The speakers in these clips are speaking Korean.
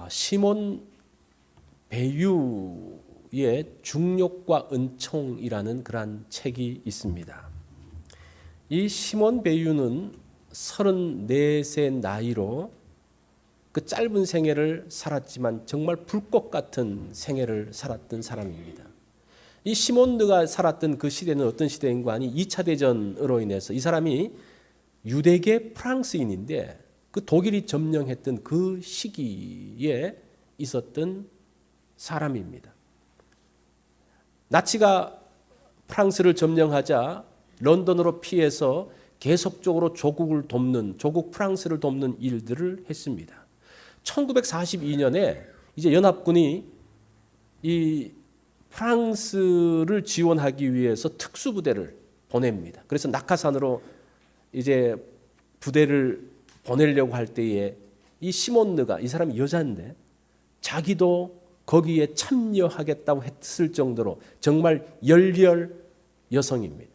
시몬 베유의 중력과 은총이라는 그러한 책이 있습니다. 이 시몬 베유는 34세 나이로 그 짧은 생애를 살았지만 정말 불꽃 같은 생애를 살았던 사람입니다. 이 시몬드가 살았던 그 시대는 어떤 시대인가 하니 2차 대전으로 인해서 이 사람이 유대계 프랑스인인데 그 독일이 점령했던 그 시기에 있었던 사람입니다. 나치가 프랑스를 점령하자 런던으로 피해서 계속적으로 조국 프랑스를 돕는 일들을 했습니다. 1942년에 이제 연합군이 이 프랑스를 지원하기 위해서 특수부대를 보냅니다. 그래서 낙하산으로 이제 부대를 보내려고 할 때에 이 시몬느가, 이 사람이 여자인데 자기도 거기에 참여하겠다고 했을 정도로 정말 열렬 여성입니다.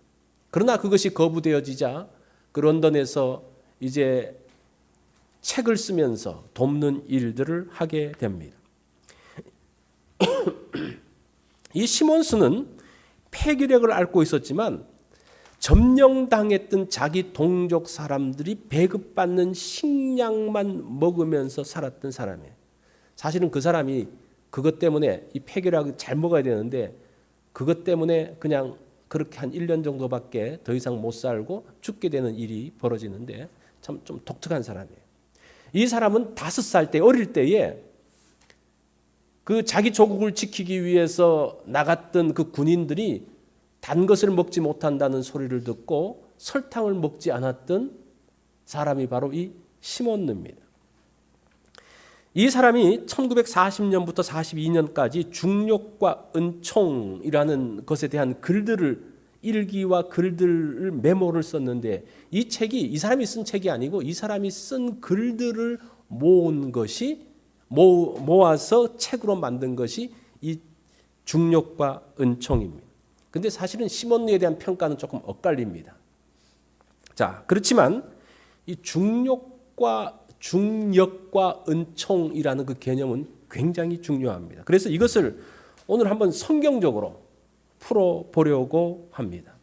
그러나 그것이 거부되어지자 그 런던에서 이제 책을 쓰면서 돕는 일들을 하게 됩니다. 이 시몬스는 폐기력을 앓고 있었지만 점령당했던 자기 동족 사람들이 배급받는 식량만 먹으면서 살았던 사람이에요. 사실은 그 사람이 그것 때문에 이 폐기력을 잘 먹어야 되는데 그것 때문에 그냥 그렇게 한 1년 정도밖에 더 이상 못 살고 죽게 되는 일이 벌어지는데 참 좀 독특한 사람이에요. 이 사람은 5살 때 어릴 때에 그 자기 조국을 지키기 위해서 나갔던 그 군인들이 단 것을 먹지 못한다는 소리를 듣고 설탕을 먹지 않았던 사람이 바로 이 시몬느입니다. 이 사람이 1940년부터 42년까지 중력과 은총이라는 것에 대한 일기와 글들을 메모를 썼는데 이 책이 이 사람이 쓴 책이 아니고 이 사람이 쓴 글들을 모은 것이 모아서 책으로 만든 것이 이 중력과 은총입니다. 근데 사실은 시몬느에 대한 평가는 조금 엇갈립니다. 자, 그렇지만 이 중력과 은총이라는 그 개념은 굉장히 중요합니다. 그래서 이것을 오늘 한번 성경적으로 풀어보려고 합니다.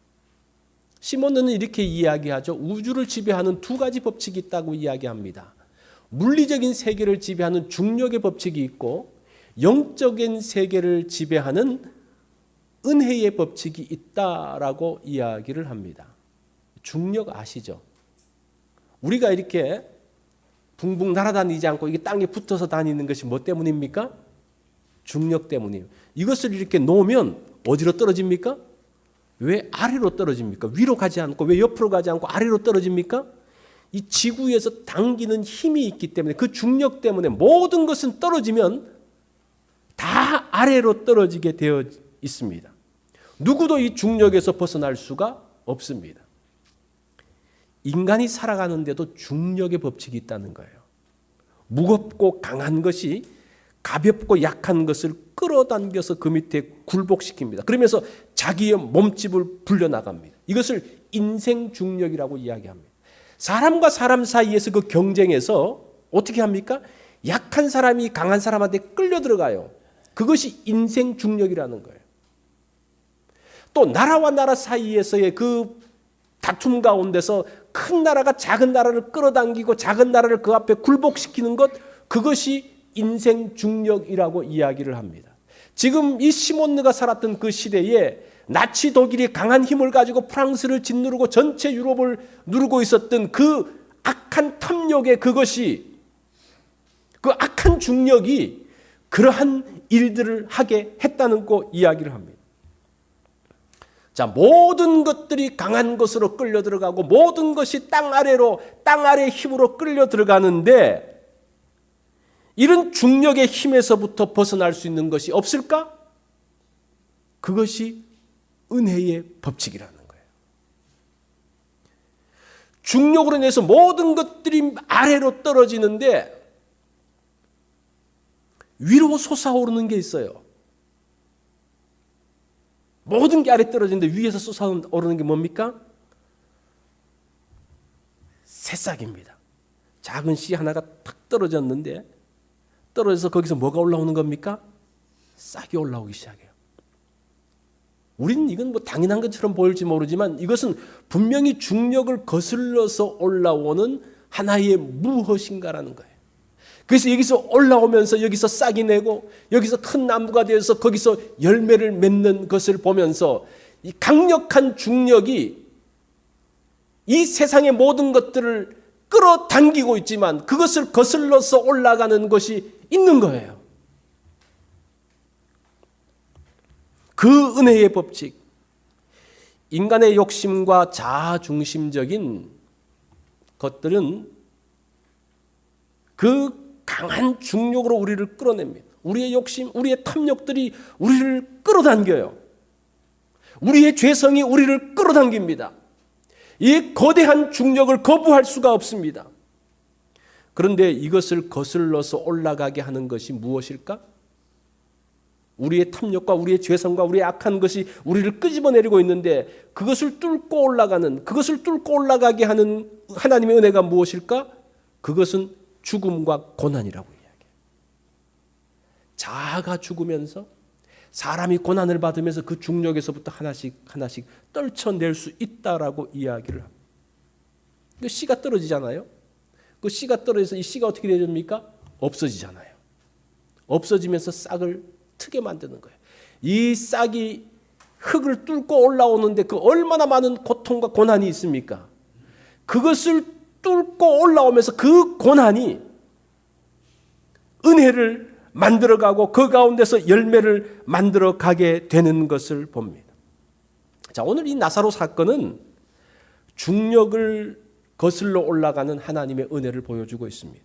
시몬느는 이렇게 이야기하죠. 우주를 지배하는 2가지 법칙이 있다고 이야기합니다. 물리적인 세계를 지배하는 중력의 법칙이 있고 영적인 세계를 지배하는 은혜의 법칙이 있다라고 이야기를 합니다. 중력 아시죠? 우리가 이렇게 붕붕 날아다니지 않고 이게 땅에 붙어서 다니는 것이 뭐 때문입니까? 중력 때문이에요. 이것을 이렇게 놓으면 어디로 떨어집니까? 왜 아래로 떨어집니까? 위로 가지 않고 왜 옆으로 가지 않고 아래로 떨어집니까? 이 지구에서 당기는 힘이 있기 때문에 그 중력 때문에 모든 것은 떨어지면 다 아래로 떨어지게 되어 있습니다. 누구도 이 중력에서 벗어날 수가 없습니다. 인간이 살아가는데도 중력의 법칙이 있다는 거예요. 무겁고 강한 것이 가볍고 약한 것을 끌어당겨서 그 밑에 굴복시킵니다. 그러면서 자기의 몸집을 불려나갑니다. 이것을 인생 중력이라고 이야기합니다. 사람과 사람 사이에서 그 경쟁에서 어떻게 합니까? 약한 사람이 강한 사람한테 끌려 들어가요. 그것이 인생 중력이라는 거예요. 또 나라와 나라 사이에서의 그 다툼 가운데서 큰 나라가 작은 나라를 끌어당기고 작은 나라를 그 앞에 굴복시키는 것, 그것이 인생 중력이라고 이야기를 합니다. 지금 이 시몬느가 살았던 그 시대에 나치 독일이 강한 힘을 가지고 프랑스를 짓누르고 전체 유럽을 누르고 있었던 그 악한 탐욕의 그것이, 그 악한 중력이 그러한 일들을 하게 했다는 거 이야기를 합니다. 자, 모든 것들이 강한 것으로 끌려 들어가고 모든 것이 땅 아래의 힘으로 끌려 들어가는데 이런 중력의 힘에서부터 벗어날 수 있는 것이 없을까? 그것이 은혜의 법칙이라는 거예요. 중력으로 인해서 모든 것들이 아래로 떨어지는데 위로 솟아오르는 게 있어요. 모든 게 아래 떨어지는데 위에서 솟아오르는 게 뭡니까? 새싹입니다. 작은 씨 하나가 탁 떨어졌는데 떨어져서 거기서 뭐가 올라오는 겁니까? 싹이 올라오기 시작해요. 우리는 이건 뭐 당연한 것처럼 보일지 모르지만 이것은 분명히 중력을 거슬러서 올라오는 하나의 무엇인가라는 거예요. 그래서 여기서 올라오면서 여기서 싹이 내고 여기서 큰 나무가 되어서 거기서 열매를 맺는 것을 보면서 이 강력한 중력이 이 세상의 모든 것들을 끌어당기고 있지만 그것을 거슬러서 올라가는 것이 있는 거예요. 그 은혜의 법칙, 인간의 욕심과 자아중심적인 것들은 그 강한 중력으로 우리를 끌어냅니다. 우리의 욕심, 우리의 탐욕들이 우리를 끌어당겨요. 우리의 죄성이 우리를 끌어당깁니다. 이 거대한 중력을 거부할 수가 없습니다. 그런데 이것을 거슬러서 올라가게 하는 것이 무엇일까? 우리의 탐욕과 우리의 죄성과 우리의 악한 것이 우리를 끄집어내리고 있는데 그것을 뚫고 올라가는, 그것을 뚫고 올라가게 하는 하나님의 은혜가 무엇일까? 그것은 죽음과 고난이라고 이야기해요. 자아가 죽으면서 사람이 고난을 받으면서 그 중력에서부터 하나씩 떨쳐낼 수 있다라고 이야기를 합니다. 그 씨가 떨어지잖아요. 그 씨가 떨어져서 이 씨가 어떻게 되십니까? 없어지잖아요. 없어지면서 싹을 트게 만드는 거예요. 이 싹이 흙을 뚫고 올라오는데 그 얼마나 많은 고통과 고난이 있습니까? 그것을 뚫고 올라오면서 그 고난이 은혜를 만들어가고 그 가운데서 열매를 만들어가게 되는 것을 봅니다. 자, 오늘 이 나사로 사건은 중력을 거슬러 올라가는 하나님의 은혜를 보여주고 있습니다.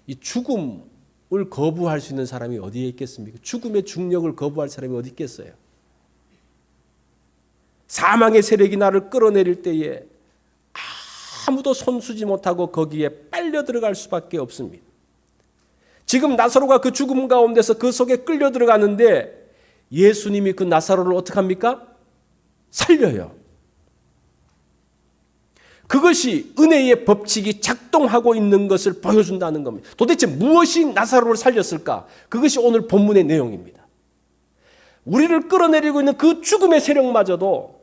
이 죽음을 거부할 수 있는 사람이 어디에 있겠습니까? 죽음의 중력을 거부할 사람이 어디 있겠어요? 사망의 세력이 나를 끌어내릴 때에 아무도 손쓰지 못하고 거기에 빨려 들어갈 수밖에 없습니다. 지금 나사로가 그 죽음 가운데서 그 속에 끌려 들어가는데 예수님이 그 나사로를 어떻게 합니까? 살려요. 그것이 은혜의 법칙이 작동하고 있는 것을 보여준다는 겁니다. 도대체 무엇이 나사로를 살렸을까? 그것이 오늘 본문의 내용입니다. 우리를 끌어내리고 있는 그 죽음의 세력마저도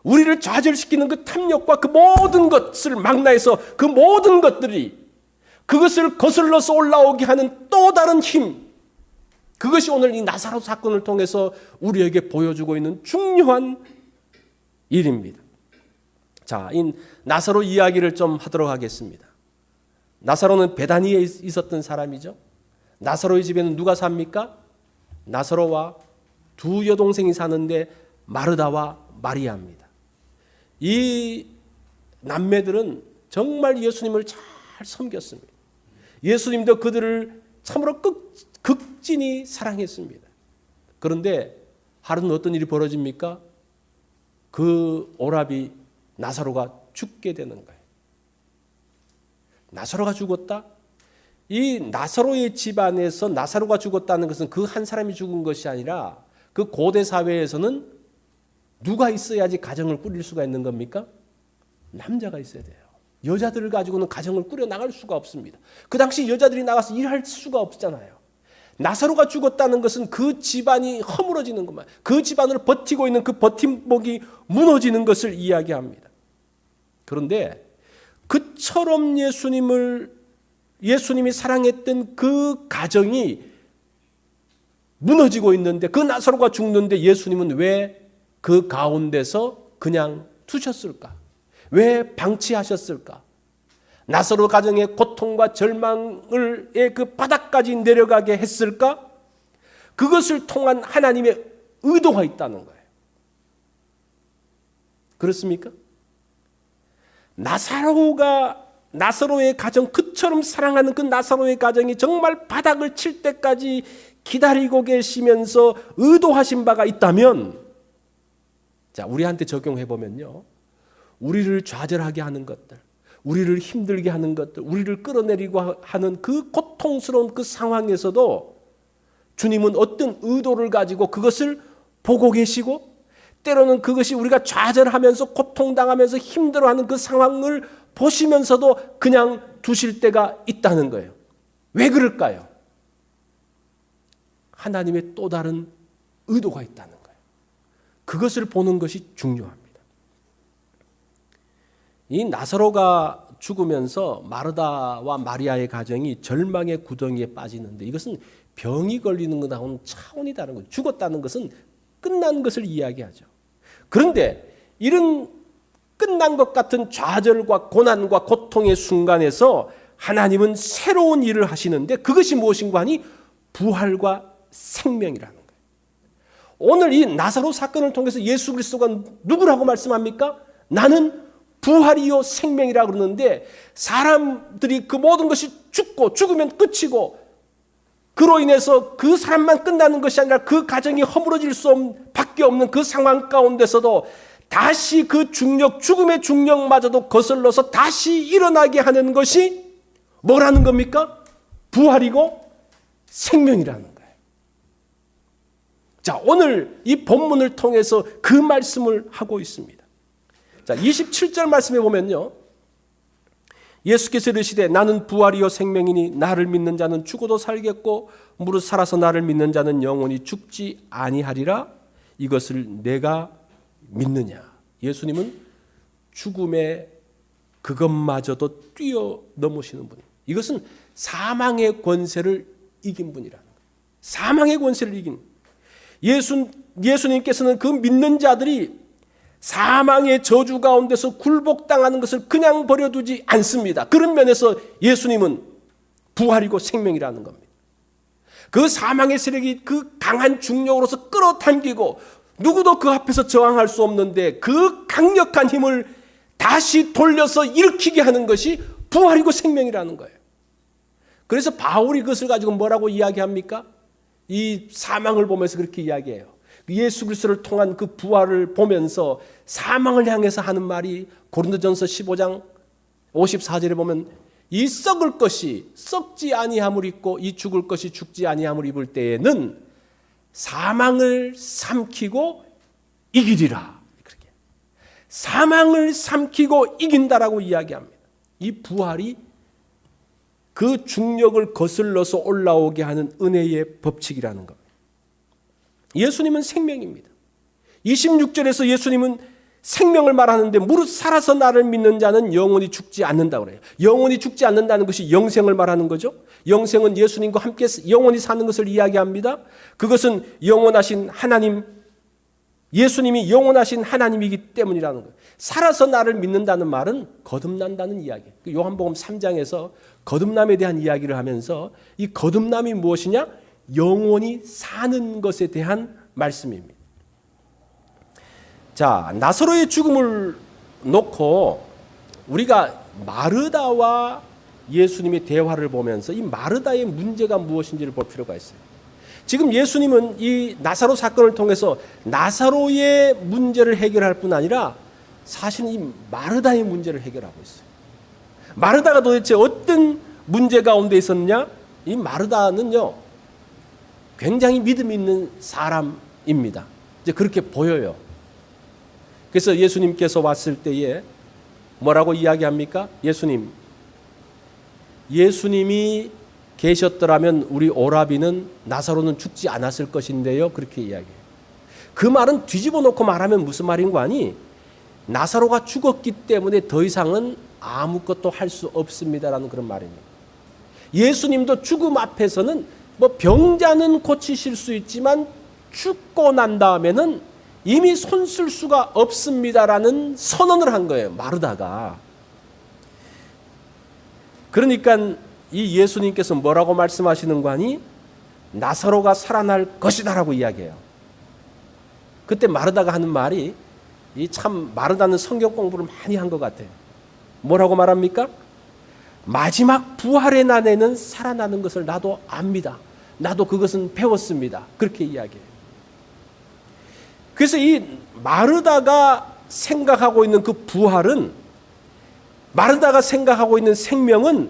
우리를 좌절시키는 그 탐욕과 그 모든 것을 망라해서 그 모든 것들이 그것을 거슬러서 올라오게 하는 또 다른 힘, 그것이 오늘 이 나사로 사건을 통해서 우리에게 보여주고 있는 중요한 일입니다. 자, 이 나사로 이야기를 좀 하도록 하겠습니다. 나사로는 베다니에 있었던 사람이죠. 나사로의 집에는 누가 삽니까? 나사로와 두 여동생이 사는데 마르다와 마리아입니다. 이 남매들은 정말 예수님을 잘 섬겼습니다. 예수님도 그들을 참으로 극진히 사랑했습니다. 그런데 하루는 어떤 일이 벌어집니까? 그 오라비 나사로가 죽게 되는 거예요. 나사로가 죽었다? 이 나사로의 집안에서 나사로가 죽었다는 것은 그 한 사람이 죽은 것이 아니라 그 고대 사회에서는 누가 있어야지 가정을 꾸릴 수가 있는 겁니까? 남자가 있어야 돼요. 여자들을 가지고는 가정을 꾸려 나갈 수가 없습니다. 그 당시 여자들이 나가서 일할 수가 없잖아요. 나사로가 죽었다는 것은 그 집안이 허물어지는 것만, 그 집안을 버티고 있는 그 버팀목이 무너지는 것을 이야기합니다. 그런데 그처럼 예수님이 사랑했던 그 가정이 무너지고 있는데 그 나사로가 죽는데 예수님은 왜 그 가운데서 그냥 두셨을까? 왜 방치하셨을까? 나사로 가정의 고통과 절망의 그 바닥까지 내려가게 했을까? 그것을 통한 하나님의 의도가 있다는 거예요. 그렇습니까? 나사로의 가정, 그처럼 사랑하는 그 나사로의 가정이 정말 바닥을 칠 때까지 기다리고 계시면서 의도하신 바가 있다면, 자, 우리한테 적용해 보면요, 우리를 좌절하게 하는 것들, 우리를 힘들게 하는 것들, 우리를 끌어내리고 하는 그 고통스러운 그 상황에서도 주님은 어떤 의도를 가지고 그것을 보고 계시고, 때로는 그것이 우리가 좌절하면서 고통당하면서 힘들어하는 그 상황을 보시면서도 그냥 두실 때가 있다는 거예요. 왜 그럴까요? 하나님의 또 다른 의도가 있다는 거예요. 그것을 보는 것이 중요합니다. 이 나사로가 죽으면서 마르다와 마리아의 가정이 절망의 구덩이에 빠지는데 이것은 병이 걸리는 것하고는 차원이 다른 거죠. 죽었다는 것은 끝난 것을 이야기하죠. 그런데 이런 끝난 것 같은 좌절과 고난과 고통의 순간에서 하나님은 새로운 일을 하시는데 그것이 무엇인가 하니 부활과 생명이라는 거예요. 오늘 이 나사로 사건을 통해서 예수 그리스도가 누구라고 말씀합니까? 나는 부활이요 생명이라 그러는데 사람들이 그 모든 것이 죽고 죽으면 끝이고 그로 인해서 그 사람만 끝나는 것이 아니라 그 가정이 허물어질 수밖에 없는 그 상황 가운데서도 다시 그 중력, 죽음의 중력마저도 거슬러서 다시 일어나게 하는 것이 뭐라는 겁니까? 부활이고 생명이라는 거예요. 자, 오늘 이 본문을 통해서 그 말씀을 하고 있습니다. 자, 27절 말씀에 보면요. 예수께서 이르시되 나는 부활이요 생명이니 나를 믿는 자는 죽어도 살겠고 무릇 살아서 나를 믿는 자는 영원히 죽지 아니하리라. 이것을 내가 믿느냐. 예수님은 죽음의 그것마저도 뛰어넘으시는 분. 이것은 사망의 권세를 이긴 분이라는 거예요. 사망의 권세를 이긴. 예수님께서는 그 믿는 자들이 사망의 저주 가운데서 굴복당하는 것을 그냥 버려두지 않습니다. 그런 면에서 예수님은 부활이고 생명이라는 겁니다. 그 사망의 세력이 그 강한 중력으로서 끌어당기고 누구도 그 앞에서 저항할 수 없는데 그 강력한 힘을 다시 돌려서 일으키게 하는 것이 부활이고 생명이라는 거예요. 그래서 바울이 그것을 가지고 뭐라고 이야기합니까? 이 사망을 보면서 그렇게 이야기해요. 예수 그리스도를 통한 그 부활을 보면서 사망을 향해서 하는 말이 고린도전서 15장 54절에 보면 이 썩을 것이 썩지 아니함을 입고 이 죽을 것이 죽지 아니함을 입을 때에는 사망을 삼키고 이기리라. 그렇게 사망을 삼키고 이긴다라고 이야기합니다. 이 부활이 그 중력을 거슬러서 올라오게 하는 은혜의 법칙이라는 겁니다. 예수님은 생명입니다. 26절에서 예수님은 생명을 말하는데 무릇 살아서 나를 믿는 자는 영원히 죽지 않는다고 그래요. 영원히 죽지 않는다는 것이 영생을 말하는 거죠. 영생은 예수님과 함께 영원히 사는 것을 이야기합니다. 그것은 영원하신 하나님, 예수님이 영원하신 하나님이기 때문이라는 거예요. 살아서 나를 믿는다는 말은 거듭난다는 이야기. 요한복음 3장에서 거듭남에 대한 이야기를 하면서 이 거듭남이 무엇이냐? 영원히 사는 것에 대한 말씀입니다. 자, 나사로의 죽음을 놓고 우리가 마르다와 예수님의 대화를 보면서 이 마르다의 문제가 무엇인지를 볼 필요가 있어요. 지금 예수님은 이 나사로 사건을 통해서 나사로의 문제를 해결할 뿐 아니라 사실은 이 마르다의 문제를 해결하고 있어요. 마르다가 도대체 어떤 문제 가운데 있었느냐? 이 마르다는요, 굉장히 믿음 있는 사람입니다. 이제 그렇게 보여요. 그래서 예수님께서 왔을 때에 뭐라고 이야기합니까? 예수님이 계셨더라면 우리 오라비는 나사로는 죽지 않았을 것인데요. 그렇게 이야기해요. 그 말은 뒤집어 놓고 말하면 무슨 말인 거 아니? 나사로가 죽었기 때문에 더 이상은 아무것도 할 수 없습니다라는 그런 말입니다. 예수님도 죽음 앞에서는 뭐 병자는 고치실 수 있지만 죽고 난 다음에는 이미 손 쓸 수가 없습니다라는 선언을 한 거예요. 마르다가. 그러니까 이 예수님께서 뭐라고 말씀하시는 거 아니? 나사로가 살아날 것이다라고 이야기해요. 그때 마르다가 하는 말이 이 참 마르다는 성경 공부를 많이 한 것 같아요. 뭐라고 말합니까? 마지막 부활의 날에는 살아나는 것을 나도 압니다. 나도 그것은 배웠습니다. 그렇게 이야기해요. 그래서 이 마르다가 생각하고 있는 그 부활은, 마르다가 생각하고 있는 생명은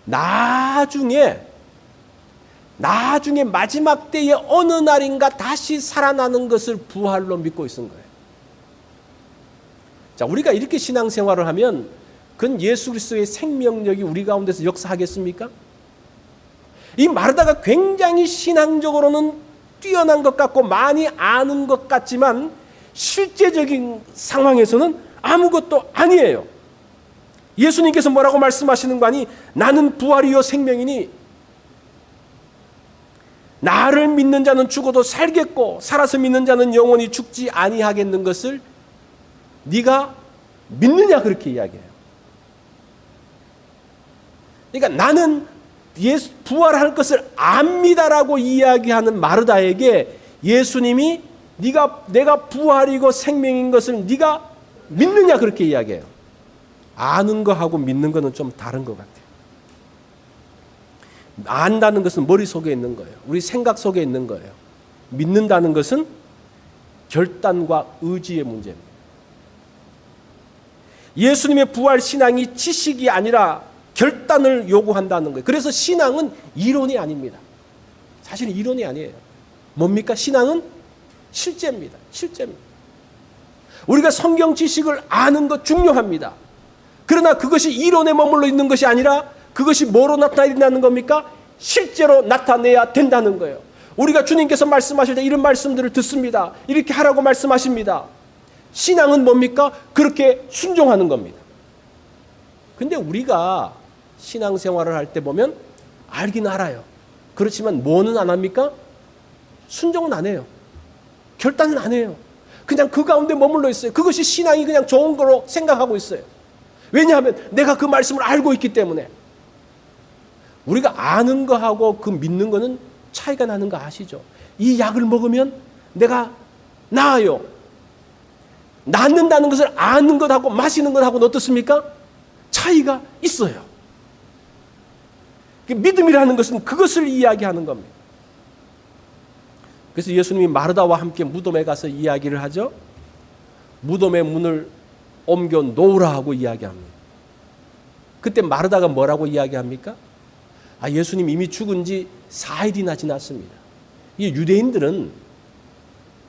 나중에 마지막 때의 어느 날인가 다시 살아나는 것을 부활로 믿고 있는 거예요. 자, 우리가 이렇게 신앙생활을 하면 그건 예수 그리스도의 생명력이 우리 가운데서 역사하겠습니까? 이 마르다가 굉장히 신앙적으로는 뛰어난 것 같고 많이 아는 것 같지만 실제적인 상황에서는 아무것도 아니에요. 예수님께서 뭐라고 말씀하시는 거 아니? 나는 부활이요 생명이니 나를 믿는 자는 죽어도 살겠고 살아서 믿는 자는 영원히 죽지 아니하겠는 것을 네가 믿느냐, 그렇게 이야기해요. 그러니까 나는 부활할 것을 압니다라고 이야기하는 마르다에게 예수님이 내가 부활이고 생명인 것을 네가 믿느냐, 그렇게 이야기해요. 아는 거하고 믿는 거는 좀 다른 것 같아요. 안다는 것은 머릿속에 있는 거예요. 우리 생각 속에 있는 거예요. 믿는다는 것은 결단과 의지의 문제입니다. 예수님의 부활 신앙이 지식이 아니라 결단을 요구한다는 거예요. 그래서 신앙은 이론이 아닙니다. 사실은 이론이 아니에요. 뭡니까? 신앙은 실제입니다. 실제입니다. 우리가 성경 지식을 아는 것 중요합니다. 그러나 그것이 이론에 머물러 있는 것이 아니라 그것이 뭐로 나타나야 된다는 겁니까? 실제로 나타내야 된다는 거예요. 우리가 주님께서 말씀하실 때 이런 말씀들을 듣습니다. 이렇게 하라고 말씀하십니다. 신앙은 뭡니까? 그렇게 순종하는 겁니다. 근데 우리가 신앙생활을 할 때 보면 알긴 알아요. 그렇지만 뭐는 안 합니까? 순종은 안 해요. 결단은 안 해요. 그냥 그 가운데 머물러 있어요. 그것이 신앙이 그냥 좋은 거로 생각하고 있어요. 왜냐하면 내가 그 말씀을 알고 있기 때문에. 우리가 아는 거하고 그 믿는 거는 차이가 나는 거 아시죠? 이 약을 먹으면 내가 나아요. 낫는다는 것을 아는 것하고 마시는 것하고는 어떻습니까? 차이가 있어요. 믿음이라는 것은 그것을 이야기하는 겁니다. 그래서 예수님이 마르다와 함께 무덤에 가서 이야기를 하죠. 무덤의 문을 옮겨 놓으라 하고 이야기합니다. 그때 마르다가 뭐라고 이야기합니까? 예수님 이미 죽은 지 4일이나 지났습니다. 이 유대인들은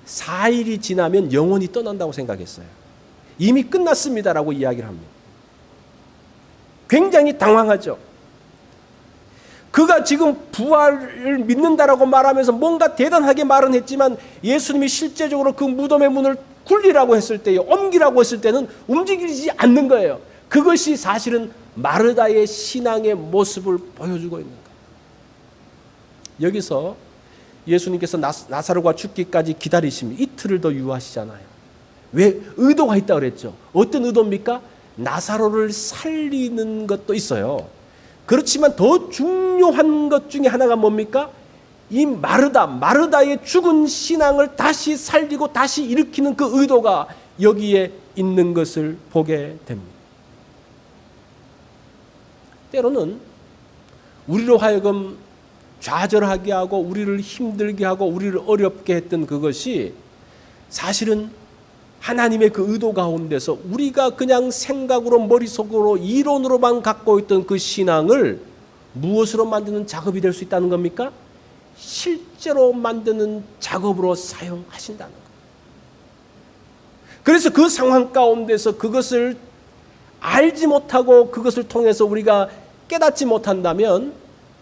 4일이 지나면 영원히 떠난다고 생각했어요. 이미 끝났습니다라고 이야기를 합니다. 굉장히 당황하죠. 그가 지금 부활을 믿는다라고 말하면서 뭔가 대단하게 말은 했지만 예수님이 실제적으로 그 무덤의 문을 굴리라고 했을 때요, 옮기라고 했을 때는 움직이지 않는 거예요. 그것이 사실은 마르다의 신앙의 모습을 보여주고 있는 거예요. 여기서 예수님께서 나사로가 죽기까지 기다리시면 이틀을 더 유하시잖아요. 왜? 의도가 있다고 그랬죠. 어떤 의도입니까? 나사로를 살리는 것도 있어요. 그렇지만 더 중요한 것 중에 하나가 뭡니까? 이 마르다의 죽은 신앙을 다시 살리고 다시 일으키는 그 의도가 여기에 있는 것을 보게 됩니다. 때로는 우리로 하여금 좌절하게 하고 우리를 힘들게 하고 우리를 어렵게 했던 그것이 사실은 하나님의 그 의도 가운데서 우리가 그냥 생각으로 머릿속으로 이론으로만 갖고 있던 그 신앙을 무엇으로 만드는 작업이 될 수 있다는 겁니까? 실제로 만드는 작업으로 사용하신다는 거예요. 그래서 그 상황 가운데서 그것을 알지 못하고 그것을 통해서 우리가 깨닫지 못한다면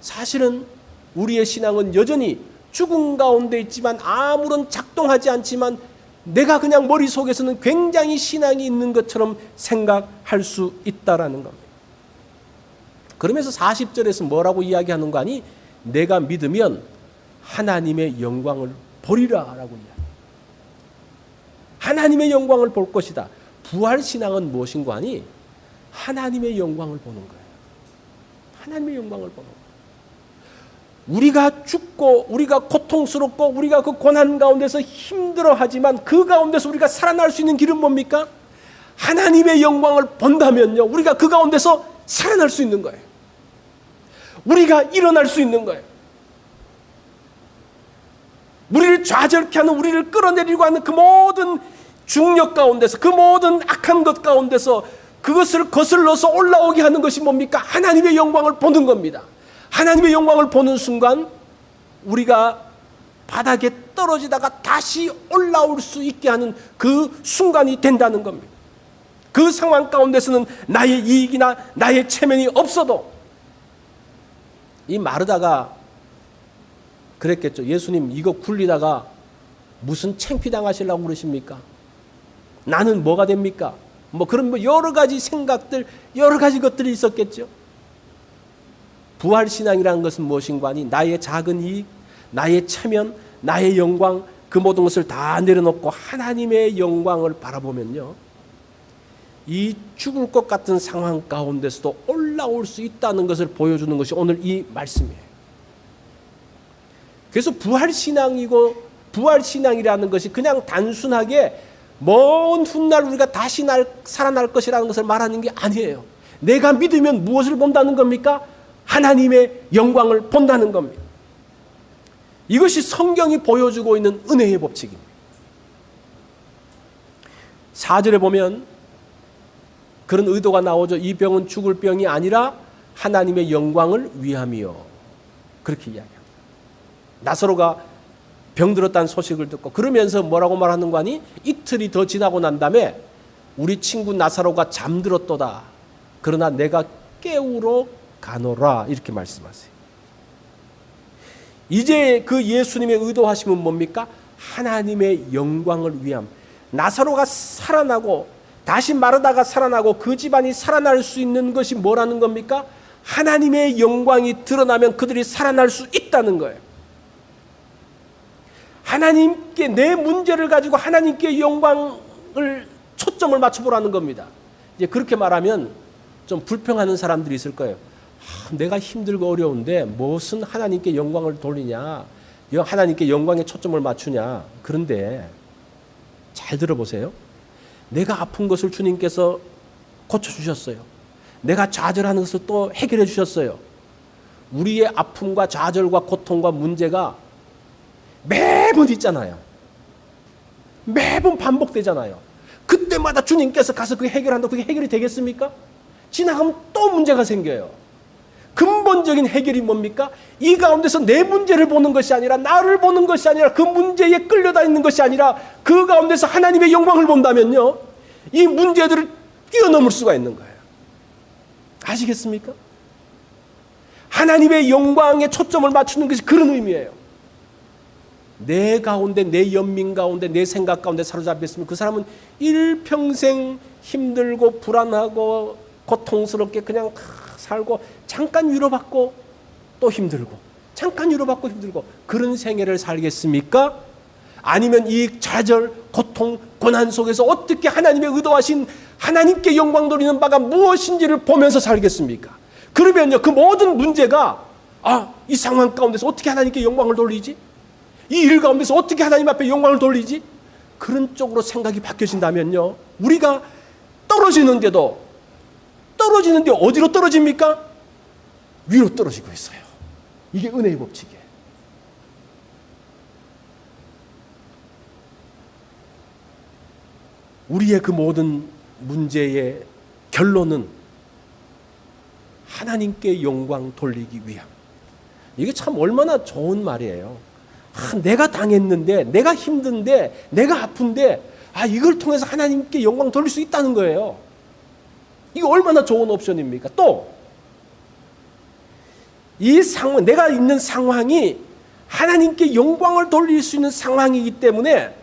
사실은 우리의 신앙은 여전히 죽음 가운데 있지만 아무런 작동하지 않지만 내가 그냥 머릿속에서는 굉장히 신앙이 있는 것처럼 생각할 수 있다라는 겁니다. 그러면서 40절에서 뭐라고 이야기하는 거 아니? 내가 믿으면 하나님의 영광을 보리라라고 이야기합니다. 하나님의 영광을 볼 것이다. 부활신앙은 무엇인고 하니? 하나님의 영광을 보는 거예요. 하나님의 영광을 보는 거예요. 우리가 죽고 우리가 고통스럽고 우리가 그 고난 가운데서 힘들어하지만 그 가운데서 우리가 살아날 수 있는 길은 뭡니까? 하나님의 영광을 본다면요, 우리가 그 가운데서 살아날 수 있는 거예요. 우리가 일어날 수 있는 거예요. 우리를 좌절케 하는, 우리를 끌어내리고 하는 그 모든 중력 가운데서, 그 모든 악한 것 가운데서 그것을 거슬러서 올라오게 하는 것이 뭡니까? 하나님의 영광을 보는 겁니다. 하나님의 영광을 보는 순간 우리가 바닥에 떨어지다가 다시 올라올 수 있게 하는 그 순간이 된다는 겁니다. 그 상황 가운데서는 나의 이익이나 나의 체면이 없어도 이 마르다가 그랬겠죠. 예수님 이거 굴리다가 무슨 창피당하시려고 그러십니까? 나는 뭐가 됩니까? 그런 여러 가지 생각들, 여러 가지 것들이 있었겠죠. 부활신앙이라는 것은 무엇인가 하니 나의 작은 이익, 나의 체면, 나의 영광, 그 모든 것을 다 내려놓고 하나님의 영광을 바라보면요, 이 죽을 것 같은 상황 가운데서도 올라올 수 있다는 것을 보여주는 것이 오늘 이 말씀이에요. 그래서 부활신앙이라는 것이 그냥 단순하게 먼 훗날 우리가 다시 살아날 것이라는 것을 말하는 게 아니에요. 내가 믿으면 무엇을 본다는 겁니까? 하나님의 영광을 본다는 겁니다. 이것이 성경이 보여주고 있는 은혜의 법칙입니다. 4절에 보면 그런 의도가 나오죠. 이 병은 죽을 병이 아니라 하나님의 영광을 위함이요. 그렇게 이야기합니다. 나사로가 병들었다는 소식을 듣고 그러면서 뭐라고 말하는 거 아니? 이틀이 더 지나고 난 다음에 우리 친구 나사로가 잠들었도다. 그러나 내가 깨우러 가노라. 이렇게 말씀하세요. 이제 그 예수님의 의도하심은 뭡니까? 하나님의 영광을 위함. 나사로가 살아나고 다시 마르다가 살아나고 그 집안이 살아날 수 있는 것이 뭐라는 겁니까? 하나님의 영광이 드러나면 그들이 살아날 수 있다는 거예요. 하나님께 내 문제를 가지고 하나님께 영광을 초점을 맞춰보라는 겁니다. 이제 그렇게 말하면 좀 불평하는 사람들이 있을 거예요. 내가 힘들고 어려운데 무슨 하나님께 영광을 돌리냐, 하나님께 영광에 초점을 맞추냐. 그런데 잘 들어보세요. 내가 아픈 것을 주님께서 고쳐주셨어요. 내가 좌절하는 것을 또 해결해 주셨어요. 우리의 아픔과 좌절과 고통과 문제가 매번 있잖아요. 매번 반복되잖아요. 그때마다 주님께서 가서 그게 해결한다고 그게 해결이 되겠습니까? 지나가면 또 문제가 생겨요. 근본적인 해결이 뭡니까? 이 가운데서 내 문제를 보는 것이 아니라, 나를 보는 것이 아니라, 그 문제에 끌려다니는 것이 아니라 그 가운데서 하나님의 영광을 본다면요, 이 문제들을 뛰어넘을 수가 있는 거예요. 아시겠습니까? 하나님의 영광에 초점을 맞추는 것이 그런 의미예요. 내 가운데, 내 연민 가운데, 내 생각 가운데 사로잡혔으면 그 사람은 일평생 힘들고 불안하고 고통스럽게 그냥 살고 잠깐 위로받고 또 힘들고 잠깐 위로받고 힘들고 그런 생애를 살겠습니까? 아니면 이 좌절, 고통, 고난 속에서 어떻게 하나님의 의도하신 하나님께 영광 돌리는 바가 무엇인지를 보면서 살겠습니까? 그러면요, 그 모든 문제가 이 상황 가운데서 어떻게 하나님께 영광을 돌리지? 이 일 가운데서 어떻게 하나님 앞에 영광을 돌리지? 그런 쪽으로 생각이 바뀌어진다면요, 우리가 떨어지는데 어디로 떨어집니까? 위로 떨어지고 있어요. 이게 은혜의 법칙이에요. 우리의 그 모든 문제의 결론은 하나님께 영광 돌리기 위함. 이게 참 얼마나 좋은 말이에요. 내가 당했는데, 내가 힘든데, 내가 아픈데, 이걸 통해서 하나님께 영광 돌릴 수 있다는 거예요. 이게 얼마나 좋은 옵션입니까? 또, 이 상황, 내가 있는 상황이 하나님께 영광을 돌릴 수 있는 상황이기 때문에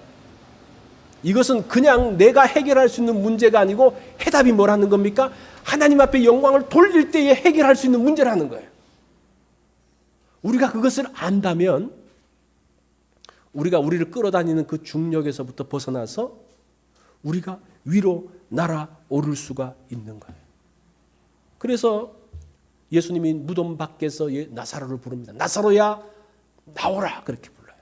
이것은 그냥 내가 해결할 수 있는 문제가 아니고 해답이 뭐라는 겁니까? 하나님 앞에 영광을 돌릴 때에 해결할 수 있는 문제라는 거예요. 우리가 그것을 안다면 우리가 우리를 끌어다니는 그 중력에서부터 벗어나서 우리가 위로 날아오를 수가 있는 거예요. 그래서 예수님이 무덤 밖에서 나사로를 부릅니다. 나사로야 나오라, 그렇게 불러요.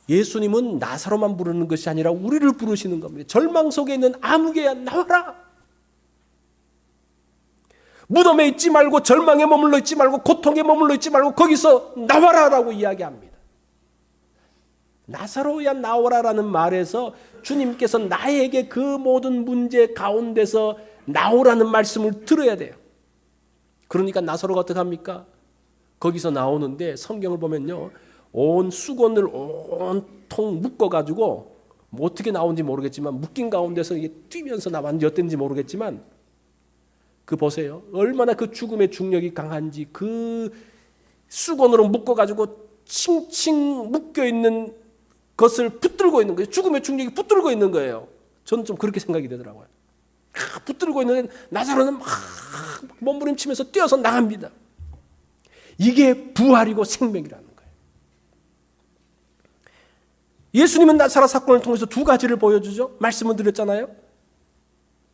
예수님은 나사로만 부르는 것이 아니라 우리를 부르시는 겁니다. 절망 속에 있는 아무개야 나와라. 무덤에 있지 말고, 절망에 머물러 있지 말고, 고통에 머물러 있지 말고 거기서 나와라라고 이야기합니다. 나사로야 나오라라는 말에서 주님께서 나에게 그 모든 문제 가운데서 나오라는 말씀을 들어야 돼요. 그러니까 나사로가 어떻게 합니까? 거기서 나오는데 성경을 보면요, 온 수건을 온통 묶어가지고 뭐 어떻게 나온지 모르겠지만 묶인 가운데서 이게 뛰면서 나왔는지 어땠는지 모르겠지만 그 보세요. 얼마나 그 죽음의 중력이 강한지 그 수건으로 묶어가지고 칭칭 묶여있는 것을 붙들고 있는 거예요. 죽음의 중력이 붙들고 있는 거예요. 저는 좀 그렇게 생각이 되더라고요. 붙들고 있는 나사로는 막 몸부림치면서 뛰어서 나갑니다. 이게 부활이고 생명이라는 거예요. 예수님은 나사렛 사건을 통해서 두 가지를 보여주죠. 말씀을 드렸잖아요.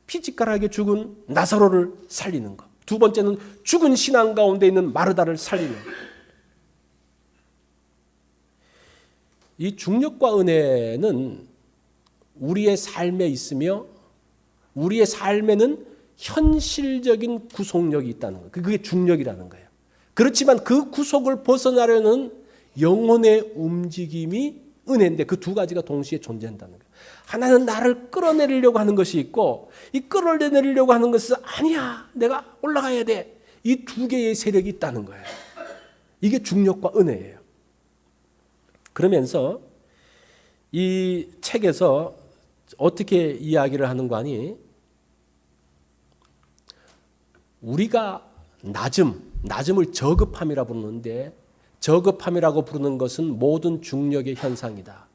피지컬하게 죽은 나사로를 살리는 것. 두 번째는 죽은 신앙 가운데 있는 마르다를 살리는 것. 이 중력과 은혜는 우리의 삶에 있으며 우리의 삶에는 현실적인 구속력이 있다는 거예요. 그게 중력이라는 거예요. 그렇지만 그 구속을 벗어나려는 영혼의 움직임이 은혜인데 그 두 가지가 동시에 존재한다는 거예요. 하나는 나를 끌어내리려고 하는 것이 있고 이 끌어내리려고 하는 것은 아니야 내가 올라가야 돼. 이 두 개의 세력이 있다는 거예요. 이게 중력과 은혜예요. 그러면서 이 책에서 어떻게 이야기를 하는 거 아니? 우리가 낮음을 저급함이라 부르는데 저급함이라고 부르는 것은 모든 중력의 현상이다.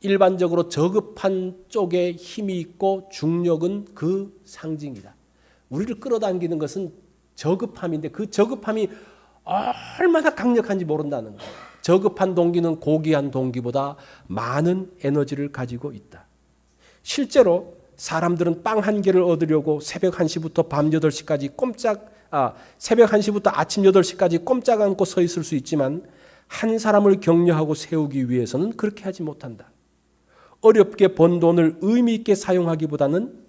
일반적으로 저급한 쪽에 힘이 있고 중력은 그 상징이다. 우리를 끌어당기는 것은 저급함인데 그 저급함이 얼마나 강력한지 모른다는 거예요. 저급한 동기는 고귀한 동기보다 많은 에너지를 가지고 있다. 실제로 사람들은 빵 한 개를 얻으려고 새벽 1시부터 밤 8시까지 새벽 1시부터 아침 8시까지 꼼짝 않고 서 있을 수 있지만 한 사람을 격려하고 세우기 위해서는 그렇게 하지 못한다. 어렵게 번 돈을 의미 있게 사용하기보다는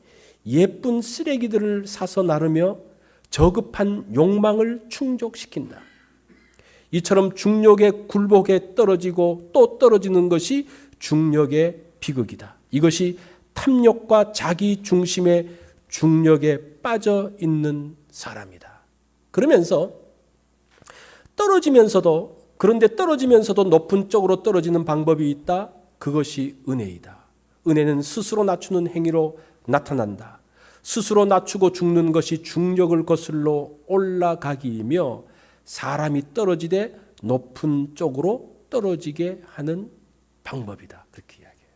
예쁜 쓰레기들을 사서 나르며 저급한 욕망을 충족시킨다. 이처럼 중력의 굴복에 떨어지고 또 떨어지는 것이 중력의 비극이다. 이것이 탐욕과 자기 중심의 중력에 빠져 있는 사람이다. 그러면서 그런데 떨어지면서도 높은 쪽으로 떨어지는 방법이 있다. 그것이 은혜이다. 은혜는 스스로 낮추는 행위로 나타난다. 스스로 낮추고 죽는 것이 중력을 거슬러 올라가기이며 사람이 떨어지되 높은 쪽으로 떨어지게 하는 방법이다. 그렇게 이야기해요.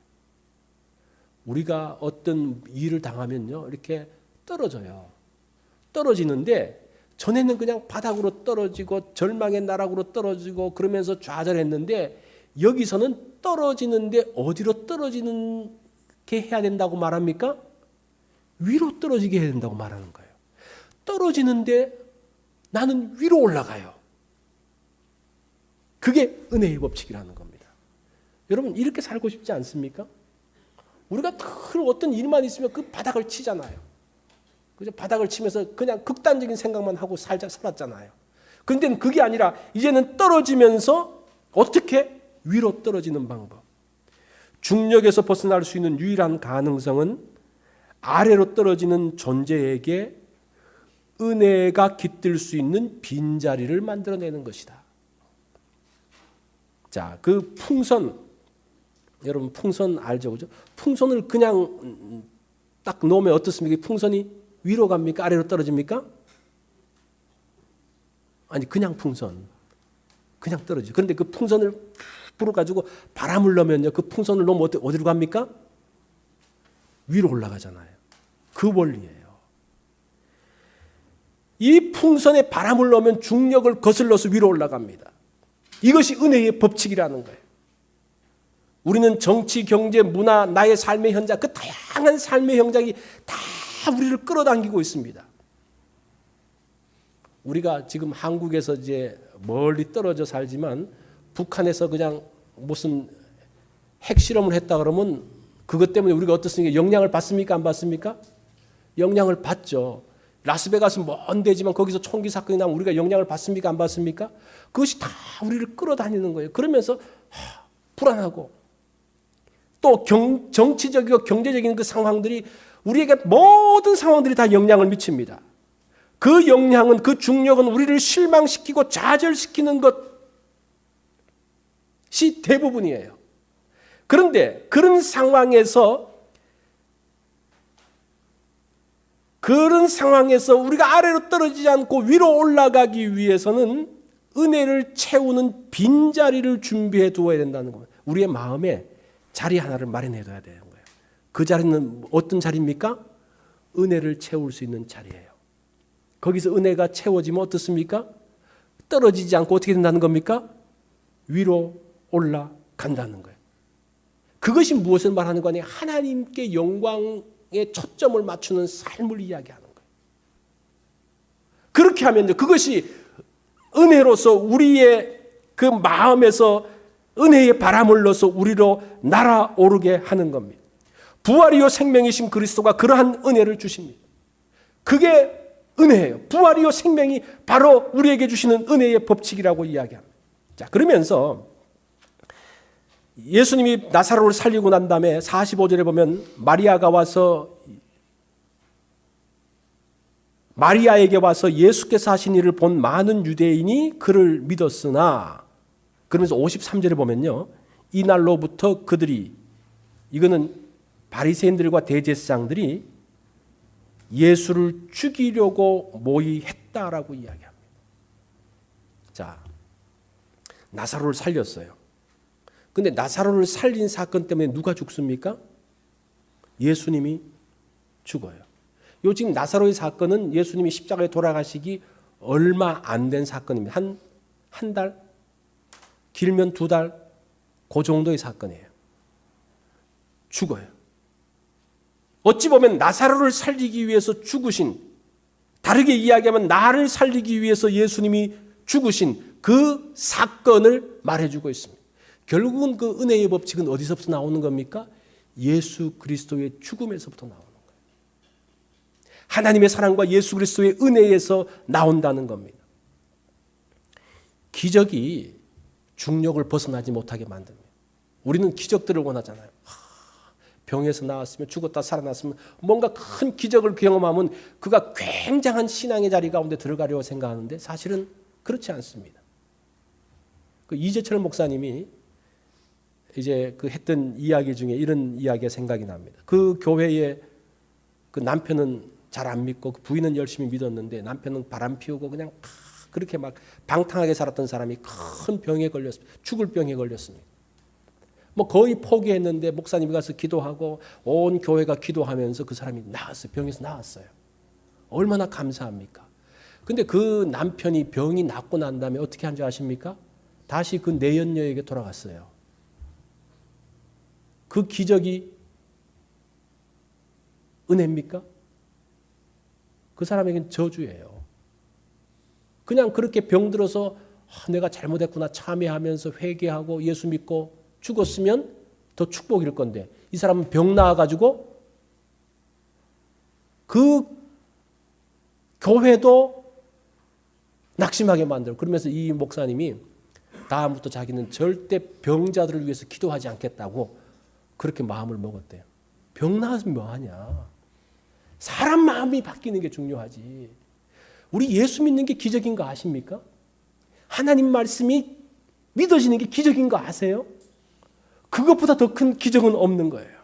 우리가 어떤 일을 당하면요, 이렇게 떨어져요. 떨어지는데 전에는 그냥 바닥으로 떨어지고 절망의 나락으로 떨어지고 그러면서 좌절했는데 여기서는 떨어지는데 어디로 떨어지게 해야 된다고 말합니까? 위로 떨어지게 해야 된다고 말하는 거예요. 떨어지는데 나는 위로 올라가요. 그게 은혜의 법칙이라는 겁니다. 여러분 이렇게 살고 싶지 않습니까? 우리가 늘 어떤 일만 있으면 그 바닥을 치잖아요. 그죠? 바닥을 치면서 그냥 극단적인 생각만 하고 살았잖아요. 그런데 그게 아니라 이제는 떨어지면서 어떻게 위로 떨어지는 방법. 중력에서 벗어날 수 있는 유일한 가능성은 아래로 떨어지는 존재에게 은혜가 깃들 수 있는 빈자리를 만들어내는 것이다. 자, 그 풍선, 여러분 풍선 알죠? 그죠? 풍선을 그냥 딱 놓으면 어떻습니까? 풍선이 위로 갑니까? 아래로 떨어집니까? 아니, 그냥 풍선. 그냥 떨어지죠. 그런데 그 풍선을 불어가지고 바람을 넣으면요, 그 풍선을 놓으면 어디로 갑니까? 위로 올라가잖아요. 그 원리예요. 이 풍선에 바람을 넣으면 중력을 거슬러서 위로 올라갑니다. 이것이 은혜의 법칙이라는 거예요. 우리는 정치, 경제, 문화, 나의 삶의 현장, 그 다양한 삶의 현장이 다 우리를 끌어당기고 있습니다. 우리가 지금 한국에서 이제 멀리 떨어져 살지만 북한에서 그냥 무슨 핵실험을 했다 그러면 그것 때문에 우리가 어떻습니까? 영향을 받습니까? 안 받습니까? 영향을 받죠. 라스베가스 먼 데지만 거기서 총기 사건이 나면 우리가 영향을 받습니까? 안 받습니까? 그것이 다 우리를 끌어다니는 거예요. 그러면서 불안하고 또 정치적이고 경제적인 그 상황들이 우리에게 모든 상황들이 다 영향을 미칩니다. 그 영향은, 그 중력은 우리를 실망시키고 좌절시키는 것이 대부분이에요. 그런데 그런 상황에서 우리가 아래로 떨어지지 않고 위로 올라가기 위해서는 은혜를 채우는 빈자리를 준비해 두어야 된다는 겁니다. 우리의 마음에 자리 하나를 마련해 둬야 되는 거예요. 그 자리는 어떤 자리입니까? 은혜를 채울 수 있는 자리예요. 거기서 은혜가 채워지면 어떻습니까? 떨어지지 않고 어떻게 된다는 겁니까? 위로 올라간다는 거예요. 그것이 무엇을 말하는 거냐? 하나님께 영광에 초점을 맞추는 삶을 이야기하는 거예요. 그렇게 하면 그것이 은혜로서 우리의 그 마음에서 은혜의 바람을 넣어서 우리로 날아오르게 하는 겁니다. 부활이요 생명이신 그리스도가 그러한 은혜를 주십니다. 그게 은혜예요. 부활이요 생명이 바로 우리에게 주시는 은혜의 법칙이라고 이야기합니다. 자, 그러면서 예수님이 나사로를 살리고 난 다음에 45절에 보면 마리아에게 와서 예수께서 하신 일을 본 많은 유대인이 그를 믿었으나, 그러면서 53절에 보면요, 이날로부터 그들이, 이거는 바리새인들과 대제사장들이 예수를 죽이려고 모의했다라고 이야기합니다. 자, 나사로를 살렸어요. 근데 나사로를 살린 사건 때문에 누가 죽습니까? 예수님이 죽어요. 요 지금 나사로의 사건은 예수님이 십자가에 돌아가시기 얼마 안 된 사건입니다. 한 달? 길면 2달? 그 정도의 사건이에요. 죽어요. 어찌 보면 나사로를 살리기 위해서 죽으신, 다르게 이야기하면 나를 살리기 위해서 예수님이 죽으신 그 사건을 말해주고 있습니다. 결국은 그 은혜의 법칙은 어디서부터 나오는 겁니까? 예수 그리스도의 죽음에서부터 나오는 거예요. 하나님의 사랑과 예수 그리스도의 은혜에서 나온다는 겁니다. 기적이 중력을 벗어나지 못하게 만듭니다. 우리는 기적들을 원하잖아요. 병에서 나왔으면, 죽었다 살아났으면, 뭔가 큰 기적을 경험하면 그가 굉장한 신앙의 자리 가운데 들어가려고 생각하는데 사실은 그렇지 않습니다. 그 이재철 목사님이 이제 그 했던 이야기 중에 이런 이야기가 생각이 납니다. 그 교회에 그 남편은 잘 안 믿고 그 부인은 열심히 믿었는데 남편은 바람 피우고 그냥 그렇게 막 방탕하게 살았던 사람이 큰 병에 걸렸습니다. 죽을 병에 걸렸습니다. 뭐 거의 포기했는데 목사님이 가서 기도하고 온 교회가 기도하면서 그 사람이 나았어요. 병에서 나았어요. 얼마나 감사합니까? 근데 그 남편이 병이 낫고 난 다음에 어떻게 한 줄 아십니까? 다시 그 내연녀에게 돌아갔어요. 그 기적이 은혜입니까? 그 사람에겐 저주예요. 그냥 그렇게 병들어서 내가 잘못했구나 참회하면서 회개하고 예수 믿고 죽었으면 더 축복일 건데 이 사람은 병 나아가지고 그 교회도 낙심하게 만들고, 그러면서 이 목사님이 다음부터 자기는 절대 병자들을 위해서 기도하지 않겠다고 그렇게 마음을 먹었대요. 병 나았으면 뭐하냐. 사람 마음이 바뀌는 게 중요하지. 우리 예수 믿는 게 기적인 거 아십니까? 하나님 말씀이 믿어지는 게 기적인 거 아세요? 그것보다 더 큰 기적은 없는 거예요.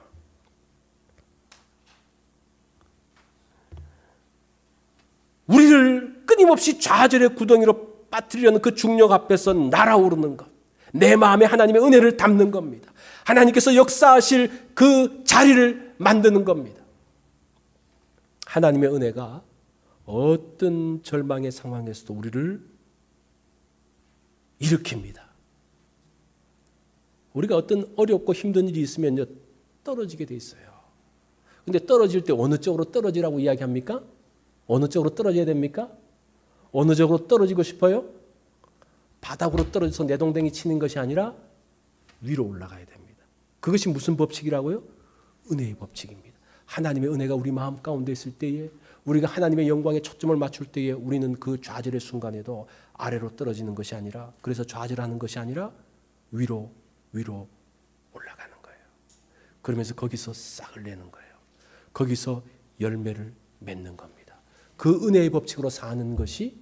우리를 끊임없이 좌절의 구덩이로 빠뜨리려는 그 중력 앞에서 날아오르는 것, 내 마음에 하나님의 은혜를 담는 겁니다. 하나님께서 역사하실 그 자리를 만드는 겁니다. 하나님의 은혜가 어떤 절망의 상황에서도 우리를 일으킵니다. 우리가 어떤 어렵고 힘든 일이 있으면 떨어지게 돼 있어요. 근데 떨어질 때 어느 쪽으로 떨어지라고 이야기합니까? 어느 쪽으로 떨어져야 됩니까? 어느 쪽으로 떨어지고 싶어요? 바닥으로 떨어져서 내동댕이 치는 것이 아니라 위로 올라가야 됩니다. 그것이 무슨 법칙이라고요? 은혜의 법칙입니다. 하나님의 은혜가 우리 마음 가운데 있을 때에, 우리가 하나님의 영광에 초점을 맞출 때에 우리는 그 좌절의 순간에도 아래로 떨어지는 것이 아니라, 그래서 좌절하는 것이 아니라 위로 올라가는 거예요. 그러면서 거기서 싹을 내는 거예요. 거기서 열매를 맺는 겁니다. 그 은혜의 법칙으로 사는 것이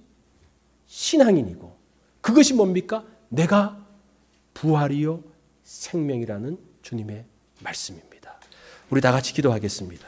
신앙인이고, 그것이 뭡니까? 내가 부활이요 생명이라는 주님의 말씀입니다. 우리 다 같이 기도하겠습니다.